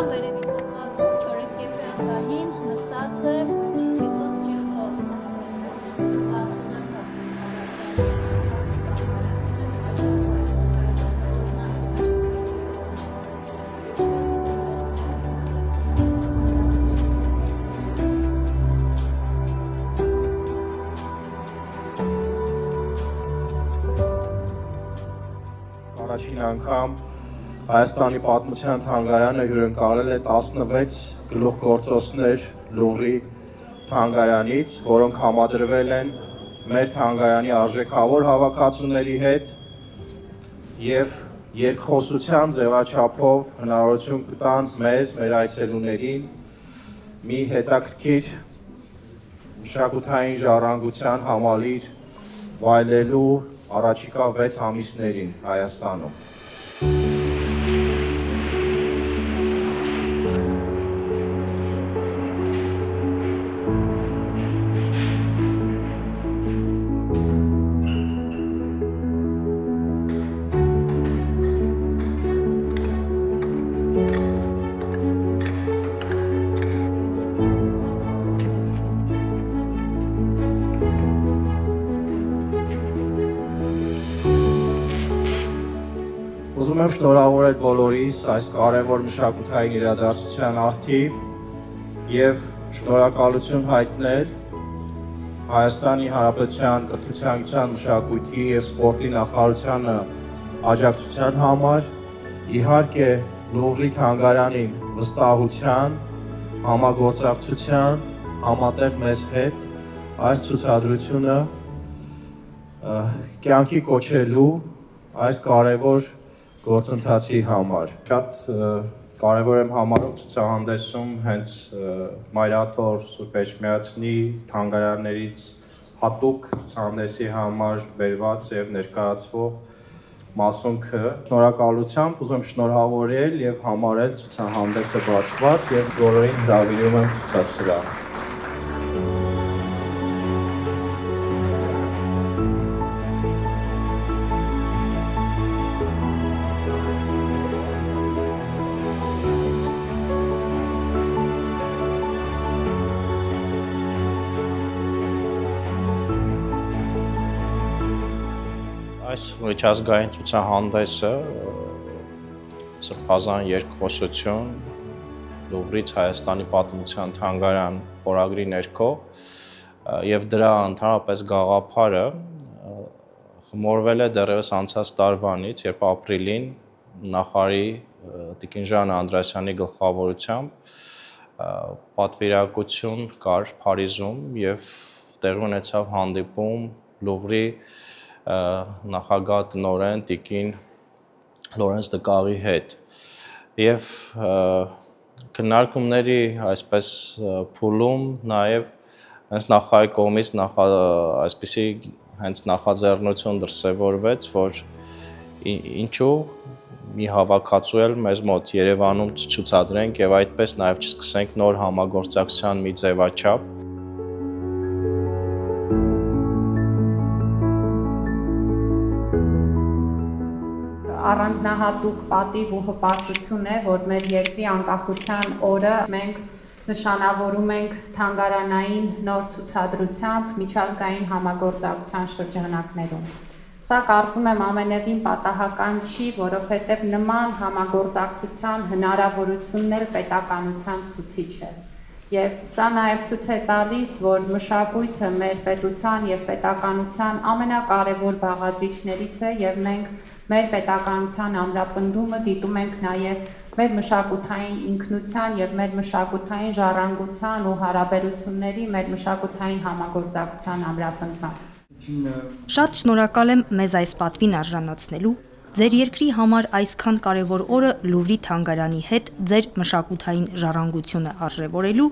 վերևին հատվածում չորեքկեֆեանդահին նստած է Հիսուս Քրիստոս։ Առաջին անգամ Հայաստանի պատմության թանգարանը հյուրընկալել է 16 գլուխգործոցներ Լուվրի թանգարանից, որոնք համադրվել են մեր թանգարանի արժեքավոր հավաքածուների հետ եւ երկխոսության ձևաչափով հնարավորություն կտան մեր այցելուներին մի հետաքրքիր մշակութային ժառանգության համալիր վայելելու առաջիկա 6 ամիսներին Հայաստանում։ Ուզում եմ շնորհավորել բոլորիս այս կարևոր մշակութային իրադարձության առթիվ եւ շնորհակալություն հայտնել Հայաստանի Հանրապետության կրթության, մշակույթի եւ սպորտի նախարարությանը աջակցության համար, իհարկե Լուվրի թանգարանին վստահության, համագործակցության, համատեղ մեզ հետ այս ցուցադրությունը կյանքի կոչելու այս կարևոր գործընթացի համար։ Շատ կարևոր եմ համարում ցուցահանդեսում հենց Մայրաթոր Սուրբ Էջմիածնի թանգարաններից հատուկ ցուցահանդեսի համար բերված եւ ներկայացվող մասունքը։ Շնորհակալությամբ ուզում շնորհավորել եւ համարել ցուցահանդեսը բացված եւ բոլորին հրավիրում եմ ցուցասրահ։ Այս միջազգային ցուցահանդեսը սրբազան երկխոսություն Լուվրից Հայաստանի պատմության թանգարան խորագրի ներքո եւ դրա ընդհանրապես գաղափարը խմորվել է դեռևս անցած տարվանից, երբ ապրիլին նախարարի Տիկին Ժան Անդրեասյանի գլխավորությամբ պատվիրակություն կար Փարիզում եւ տեղի ունեցավ հանդիպում Լուվրի նախագահ տնօրեն Տիկին Լորենս Դկաղի հետ եւ քննարկումների այսպես փուլում նաեւ հենց նախարարի կողմից այսպիսի հենց նախաձեռնություն դրսևորվեց, որ ինչու մի հավաքածու էլ մեզ մոտ Երևանում չցուցադրենք եւ այդպես նաեւ չսկսենք նոր համագործակցության մի ձևաչափ։ Առանձնահատուկ պատիվ ու հպարտություն է, որ մեր երկրի անկախության օրը մենք նշանավորում ենք թանգարանային նոր ցուցադրությամբ միջազգային համագործակցության շրջանակներում։ Սա կարծում եմ ամենևին պատահական չի, որովհետև նման համագործակցության հնարավորությունն էլ պետականության ցուցիչ է։ Եվ սա նաև ցույց է տալիս, որ մշակույթը մեր պետության եւ պետականության ամենակարևոր բաղադրիչներից է եւ մենք մեր պետականության ամրապնդումը դիտում ենք նաև մեր մշակութային ինքնության եւ մեր մշակութային ժառանգության ու հարաբերությունների, մեր մշակութային համագործակցության ամրապնդման։ Շատ շնորհակալ եմ մեզ այս պատվին արժանացնելու, ձեր երկրի համար այսքան կարևոր օրը Լուվրի թանգարանի հետ ձեր մշակութային ժառանգությունը արժևորելու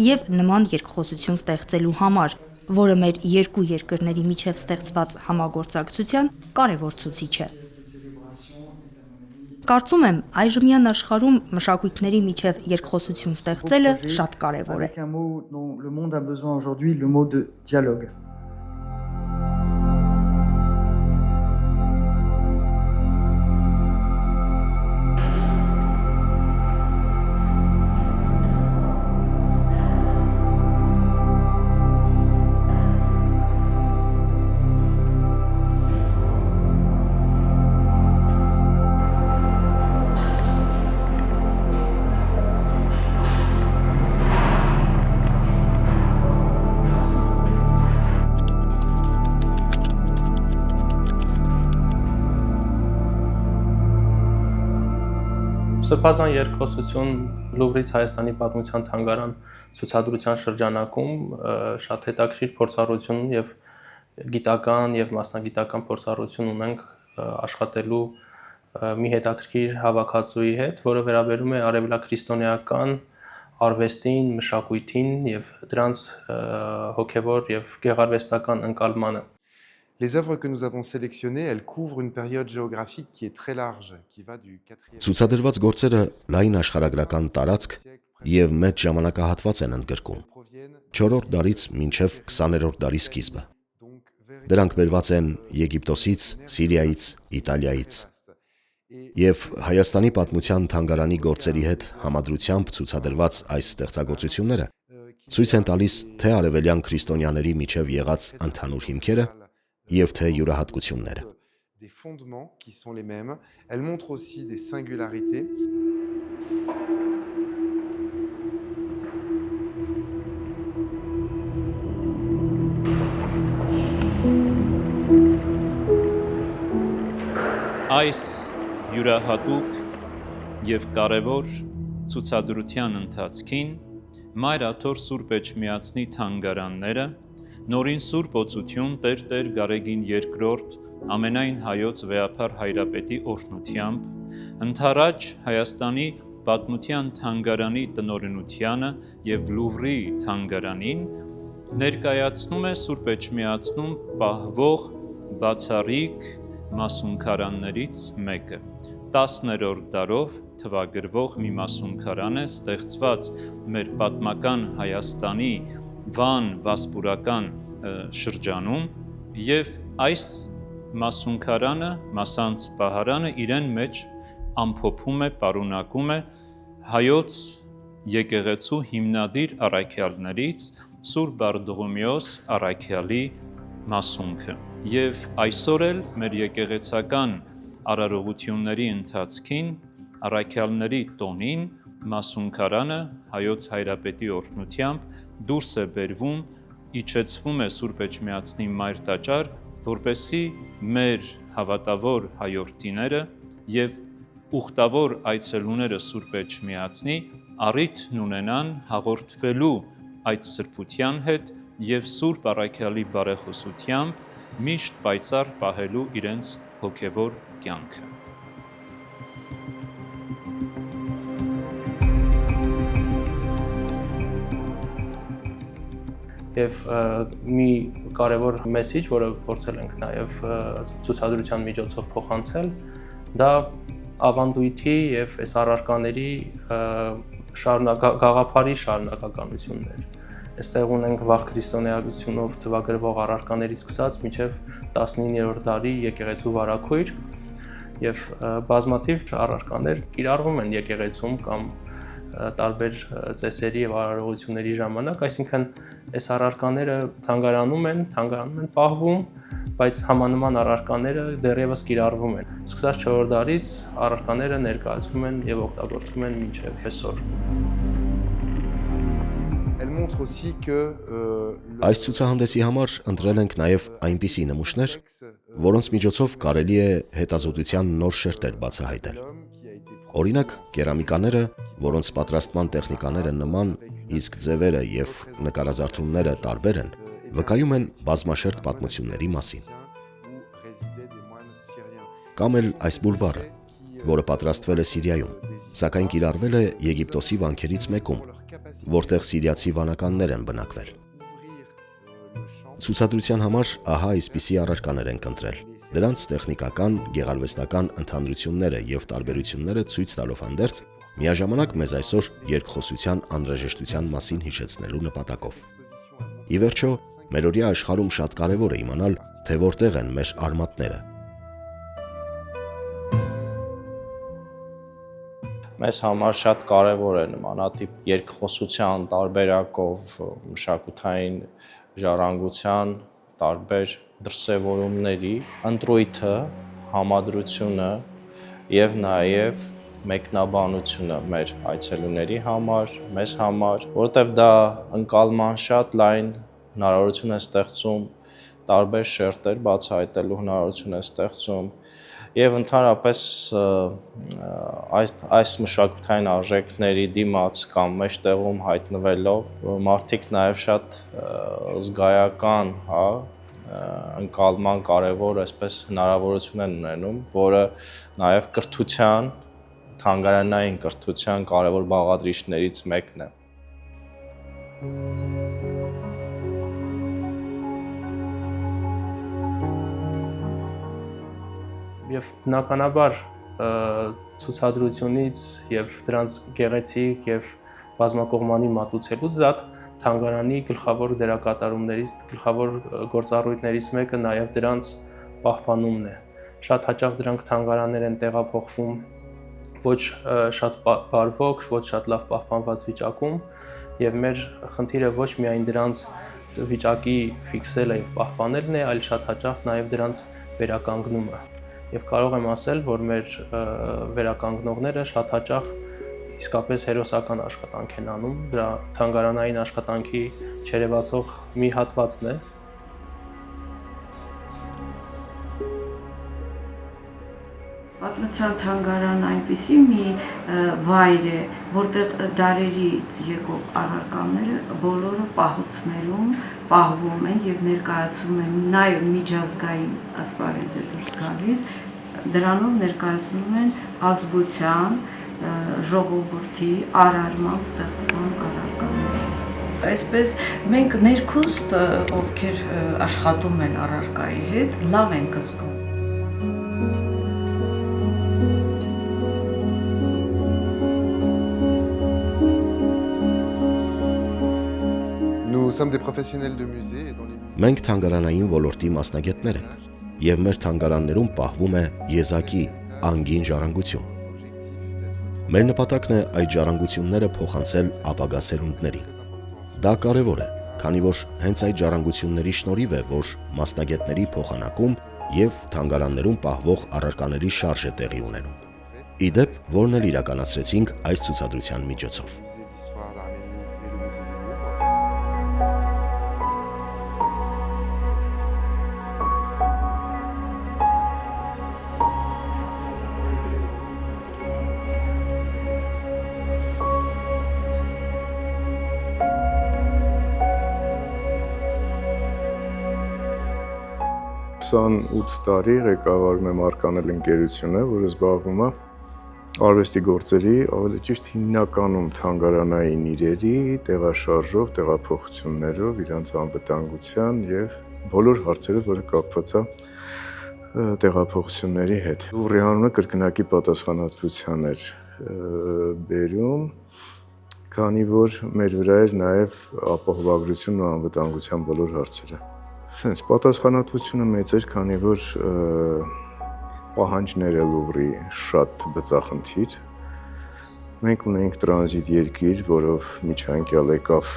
եւ նման երկխոսություն ստեղծելու համար, որը մեր երկու երկրների միջև ստեղծված համագործակցության կարևոր ցուցիչ է։ Կարծում եմ, այժմյան աշխարհում մշակույթների միջև երկխոսություն ստեղծելը շատ կարևոր է։ Սրբազան երկխոսություն Լուվրից Հայաստանի պատմության թանգարան ցուցադրության շրջանակում շատ հետաքրքիր փորձառություն եւ գիտական եւ մասնագիտական փորձառություն ունենք աշխատելու մի հետաքրքիր հավաքածուի հետ, որը վերաբերում է արևելաքրիստոնեական արվեստին, մշակույթին եւ դրանց հոգեվոր եւ գեղարվեստական ընկալմանը։ Les œuvres que nous avons sélectionnées, elles couvrent une période géographique qui est très large, qui va du 4e Ցուցադրված գործերը լայն աշխարհագրական տարածք եւ մեծ ժամանակահատված են ընդգրկում 4-րդ դարից մինչև 20-րդ դարի սկիզբը։ Դրանք բերված են Եգիպտոսից, Սիրիայից, Իտալիայից։ Եվ Հայաստանի պատմության թանգարանի գործերի հետ համադրությամբ ցուցադրված այս ստեղծագործությունները ցույց են տալիս թե արևելյան քրիստոնյաների միջև եղած ընդհանուր հիմքերը եւ թե յուրահատկությունները։ des fondements qui sont les mêmes, elles montrent aussi des singularités. Այս յուրահատուկ եւ կարևոր ցուցադրության ընթացքին Մայր Աթոր Սուրբ Էջմիածնի թանգարանները Նորին Սուրբ Օծություն Տեր Գարեգին II ամենայն հայոց վեհափառ հայրապետի օրհնությամբ ընդառաջ Հայաստանի պատմության թանգարանի տնօրինությանը եւ Լուվրի թանգարանին ներկայացնում է Սուրբ Էջմիածնում պահվող բացառիկ մասունքարաններից մեկը 10-րդ դարով թվագրվող մի մասունքարան է ստեղծված մեր պատմական Հայաստանի Վան վասպուրական շրջանում եւ այս մասունքարանը, մասանց պահարանը իրեն մեջ ամփոփում է, պարունակում է հայոց եկեղեցու հիմնադիր առաքյալներից Սուրբ Բարդողոմեոս առաքյալի մասունքը եւ այսօր էլ մեր եկեղեցական արարողությունների ընթացքին առաքյալների տոնին մասունքարանը հայոց հայրապետի օրհնությամբ դուրս է բերվում, իջեցվում է Սուրբ Էջմիածնի մայր տաճար, որպեսզի մեր հավատավոր հայորդիները եւ ուխտավոր այցելուները Սուրբ Էջմիածնի առիթ ունենան հաղորդվելու այդ սրբության հետ եւ Սուրբ առաքյալի բարեխոսությամբ միշտ պայծառ պահելու իրենց հոգեվոր կյանքը։ Եվ մի կարևոր մեսիջ, որը փորձել ենք նաև ցուցադրության միջոցով փոխանցել, դա ավանդույթի եւ այս առարկաների գաղափարի շարունակականությունն էր։ Այստեղ ունենք վաղ քրիստոնեայությունով թվագրվող առարկաներից սկսած մինչև 19-րդ դարի եկեղեցու վարագույր եւ բազմաթիվ առարկաներ կիրառվում են եկեղեցում կամ տարբեր ծեսերի եւ արարողությունների ժամանակ, այսինքն այս առարկաները թանգարանում են պահվում, բայց համանման առարկաները դեռևս կիրառվում են։ Սկսած 4-րդ դարից առարկաները ներկայացվում են եւ օգտագործվում են մինչև այսօր։ Elle montre aussi que Այս ցուցահանդեսի համար ընտրել ենք նաև այնպիսի նմուշներ, որոնց միջոցով կարելի է հետազոտության նոր շերտեր բացահայտել։ Օրինակ, կերամիկաները, որոնց պատրաստման տեխնիկաները նման, իսկ ձևերը եւ նկարազարդումները տարբեր են, վկայում են բազմաշերտ պատմությունների մասին։ Կամ էլ այս բուլվարը, որը պատրաստվել է Սիրիայում, սակայն կիրառվել է Եգիպտոսի վանքերից մեկում, որտեղ սիրիացի վանականներ են բնակվել։ Ցուցադրության համար ահա այսպիսի առարկաներ ենք ընտրել։ Դրանց տեխնիկական, գեղարվեստական ընդհանրությունները եւ տարբերությունները ցույց տալով հանդերձ, միաժամանակ մեզ այսօր երկխոսության անհրաժեշտության մասին հիշեցնելու նպատակով։ Ի վերջո, մերօրյա աշխարհում շատ կարևոր է իմանալ, թե որտեղ են մեր արմատները։ Մեզ համար շատ կարևոր է նմանատիպ երկխոսության տարբերակով մշակութային ժառանգության տարբեր դրսևորումների ընտրույթը, համադրությունը եւ նաեւ մեկնաբանությունը մեր այցելուների համար, մեզ համար, որովհետեւ դա ընկալման շատ լայն հնարավորություն է ստեղծում տարբեր շերտեր բացահայտելու հնարավորություն է ստեղծում եւ ընդհանրապես այս մշակութային արժեքների դիմաց կամ մեջտեղում հայտնվելով մարդիկ նաեւ շատ զգայական, հա, ընկալման կարևոր այսպես հնարավորություն են ունենում, որը նաեւ կրթության, թանգարանային կրթության կարևոր բաղադրիչներից մեկն է։ Եվ բնականաբար ցուցադրությունից եւ դրանց գեղեցիկ եւ բազմակողմանի մատուցելուց զատ թանգարանի գլխավոր դերակատարումներից, գլխավոր գործառույթներից մեկը նաեւ դրանց պահպանումն է։ Շատ հաճախ դրանք թանգարաններ են տեղափոխվում ոչ շատ բարվոք, ոչ շատ լավ պահպանված վիճակում, եւ մեր խնդիրը ոչ միայն դրանց վիճակի ֆիքսելը եւ պահպանելն է, այլ շատ հաճախ նաեւ դրանց վերականգնումը։ Եվ կարող եմ ասել, որ մեր վերականգնողները շատ հաճախ իսկապես հերոսական աշխատանք են անում, դրա թանգարանային աշխատանքի չերևացող մի հատվածն է։ Պատմության թանգարան այնպիսի մի վայր է, որտեղ դարերից եկող առարկաները բոլորը պահոցներում պահվում են եւ ներկայացում են նաեւ միջազգային ասպարեզ է դուրս գալիս, դրանով ներկայացնում են ազգության, ժողովրդի արարման ստեղծման առարկաները։ Այսպես մենք ներքուստ, ովքեր աշխատում են առարկայի հետ, լավ ենք զգում։ Nous sommes des professionnels de musée et dans les musées. Մենք թանգարանային ոլորտի մասնագետներ ենք, եւ մեր թանգարաններում պահվում է եզակի անգին ժառանգություն։ Մեր նպատակն է այդ ժառանգությունները փոխանցել ապագա սերունդներին։ Դա կարևոր է, քանի որ հենց այդ ժառանգությունների շնորհիվ է, որ մասնագետների փոխանակում եւ թանգարաններում պահվող առարկաների շարժ է տեղի ունենում։ Իդեպ, որն էլ իրականացրեցինք այս ցուցադրության միջոցով։ Ութ տարի ղեկավարում եմ Արկանել ընկերությունը, որը զբաղվում է արվեստի գործերի, ավելի ճիշտ հիմնականում թանգարանային իրերի, տեղաշարժով, տեղափոխություններով, իրանց անվտանգության եւ բոլոր հարցերով, որը կապված է տեղափոխությունների հետ։ Լուվրի անունը կրկնակի պատասխանատվության էր բերում, քանի որ մեր վրա էր նաեւ ապահովագրությունն ու անվտանգության բոլոր հարցերը։ Սենց պատասխանատվությունը մեծ էր, քանի որ պահանջները Լուվրի շատ բծախնդիր։ Մենք ունեինք տրանզիտ երկիր, որով միջանկյալ եկավ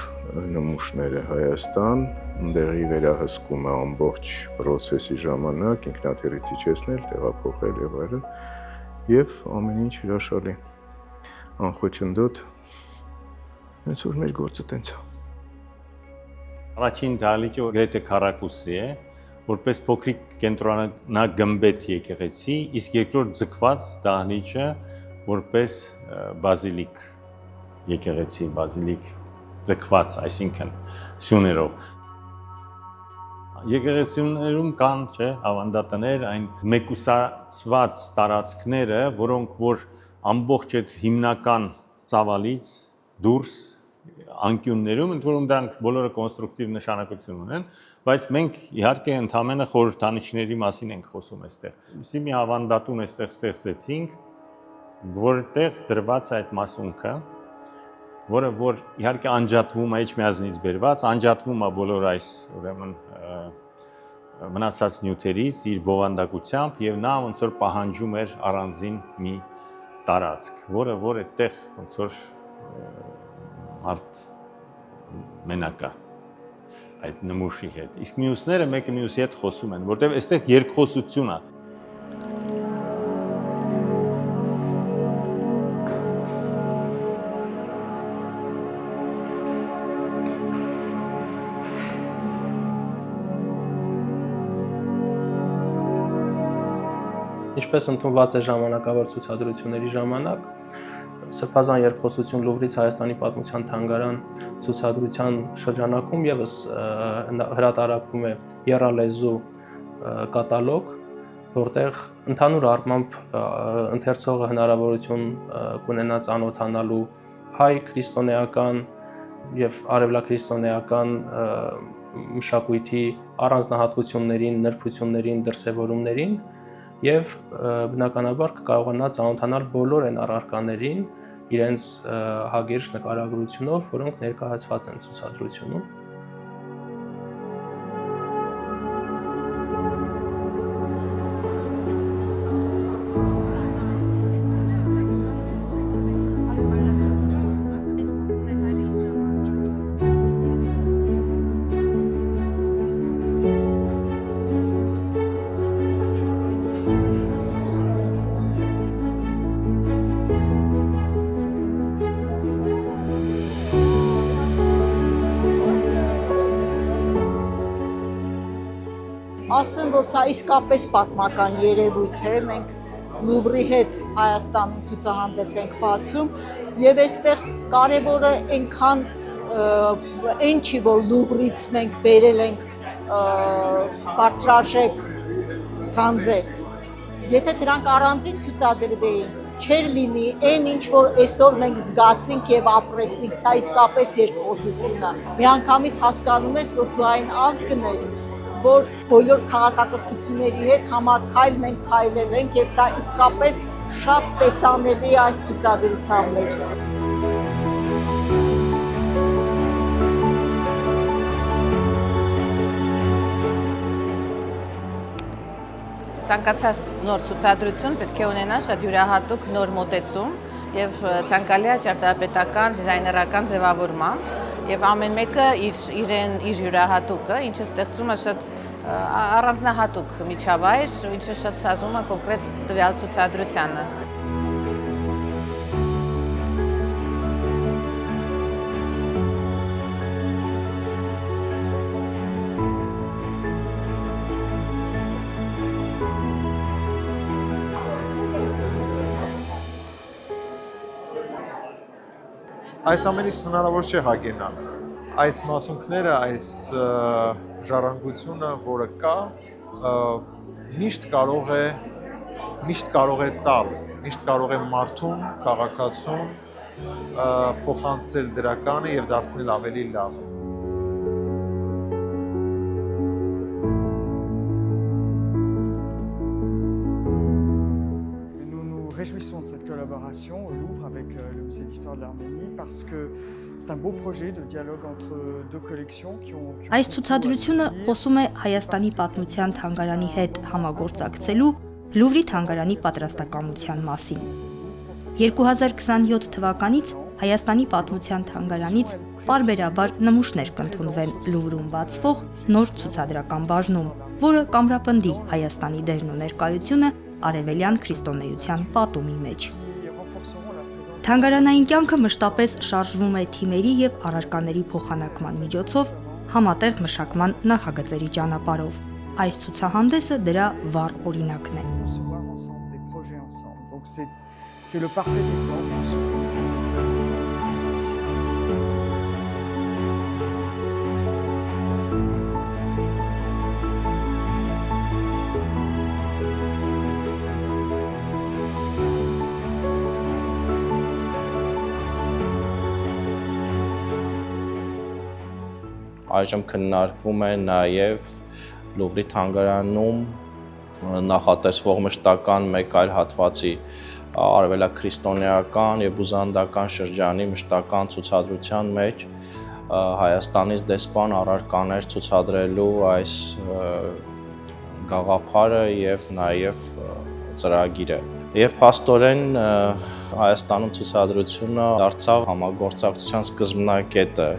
նմուշները Հայաստան, ունդեղի վերահսկումը ամբողջ պրոցեսի ժամանակ, ինքնաթիռից իջեցնել, տեղափոխել եւ այլն, եւ ամեն ինչ հրաշալի անխոչնդոտ, հենց որ մեր գործը տենց է։ Առաջին դահլիճը գրեթե քառակուսի է, որպես փոքրիկ կենտրոնագմբեթ եկեղեցի, իսկ երկրորդ ձգված դահլիճը որպես բազիլիկ եկեղեցի, բազիլիկ ձգված, այսինքն սյուներով։ Եկեղեցիներում կան, չէ, ավանդատներ, այն մեկուսացված տարածքները, որոնք որ ամբողջ այդ հիմնական ծավալից դուրս անկյուններում, ընդ որում դրանք բոլորը կոնստրուկտիվ նշանակություն ունեն, բայց մենք իհարկե ընդհանրապես խորհրդանիշների մասին ենք խոսում այստեղ։ Իսի մի ավանդատուն այստեղ ստեղծեցինք, որտեղ դրված է այդ մասունքը, որը որ իհարկե անջատվում է Էջմիածնից բերված, անջատվում է բոլոր այս ուրեմն մնացած նյութերից իր բովանդակությամբ եւ նա ոնց որ պահանջում էր առանձին մի տարածք, որը որ այդտեղ ոնց որ մարդ մենակա այդ նմուշի հետ։ Իսկ մյուսները մեկը մյուսի հետ խոսում են, որտեղ այստեղ երկխոսություն է։ Ինչպես ընդունված է ժամանակավոր ցուցադրությունների ժամանակ, Սրբազան երկխոսություն Լուվրից Հայաստանի պատմության թանգարան ցուցադրության շրջանակում եւս հրատարակվում է եռալեզու կատալոգ, որտեղ ընդհանուր առմամբ ընթերցողը հնարավորություն կունենա ծանոթանալու հայ քրիստոնեական եւ արևելաքրիստոնեական մշակույթի առանձնահատկություններին, նրբություններին, դրսևորումներին եւ բնականաբար կկարողանա ծանոթանալ բոլոր այն առարկաներին իրենց հագերջ նկարագրությունով, որոնք ներկայացված են ցուցադրությունում։ Ասեմ, որ սա իսկապես պատմական երևույթ է, մենք Լուվրի հետ Հայաստանում ցուցահանդես ենք բացում եւ այստեղ կարեւորը այնքան այն չի, որ Լուվրից մենք բերել ենք բարձրաժեք քանձեր։ Եթե դրանք առանձին ցուցադրվեին, չէր լինի այն ինչ որ այսօր մենք զգացինք եւ ապրեցինք, սա իսկապես երկխոսություն է։ Միանգամից հասկանում ես, որ դու այն ազգն ես, որ բոլոր քաղաքակրթությունների հետ համակայլ մենք քայլել ենք եւ դա իսկապես շատ տեսանելի է այս ցուցադրության մեջ։ Ցանկացած նոր ցուցադրություն պետք է ունենա շատ յուրահատուկ նոր մոտեցում եւ ցանկալի է ճարտարապետական, դիզայներական ձևավորմամբ եւ ամեն մեկը իր յուրահատուկը, ինչը ստեղծում է շատ առանձնահատուկ միջավայր, ինչը շատ սազում է կոնկրետ տվյալ ցուցադրությանը։ Այս ամենից հնարավոր չէ հագենալ։ Այս մասունքները, այս ժառանգությունը, որը կա, միշտ կարող է տալ, միշտ կարող է մարդուն, քաղաքացուն փոխանցել դրականը եւ դարձնել ավելի լավ։ Réjouissons de cette collaboration au Louvre avec le Musée d'Histoire de l'Arménie parce que c'est un beau projet de dialogue entre deux collections qui ont Այս ցուցադրությունը խոսում է Հայաստանի պատմության թանգարանի հետ համագործակցելու Լուվրի թանգարանի պատրաստակամության մասին։ 2027 թվականից Հայաստանի պատմության թանգարանից պարբերաբար նմուշներ կընդունվեն Լուվրում բացվող նոր ցուցադրական բաժնում, որը կամրապնդի Հայաստանի դերն ու ներկայությունը արևելյան քրիստոնեության պատումի մեջ։ Թանգարանային կյանքը մշտապես շարժվում է թիմերի եւ առարկաների փոխանակման միջոցով համատեղ մշակման նախագծերի ճանապարհով։ Այս ցուցահանդեսը դրա վառ օրինակն է։ C'est le parfait exemple de ce qu'on peut faire ici dans cette exposition. Այժմ քննարկվում է նաև Լուվրի թանգարանում նախատեսվող մշտական մեկ այլ հատվածի արևելաքրիստոնեական եւ բուզանդական շրջանի մշտական ցուցադրության մեջ Հայաստանից դեսպան առարկաներ ցուցադրելու այս գաղափարը եւ նաեւ ծրագիրը։ Եվ փաստորեն Հայաստանում ցուցադրությունը դարձավ համագործակցության սկզբնակետը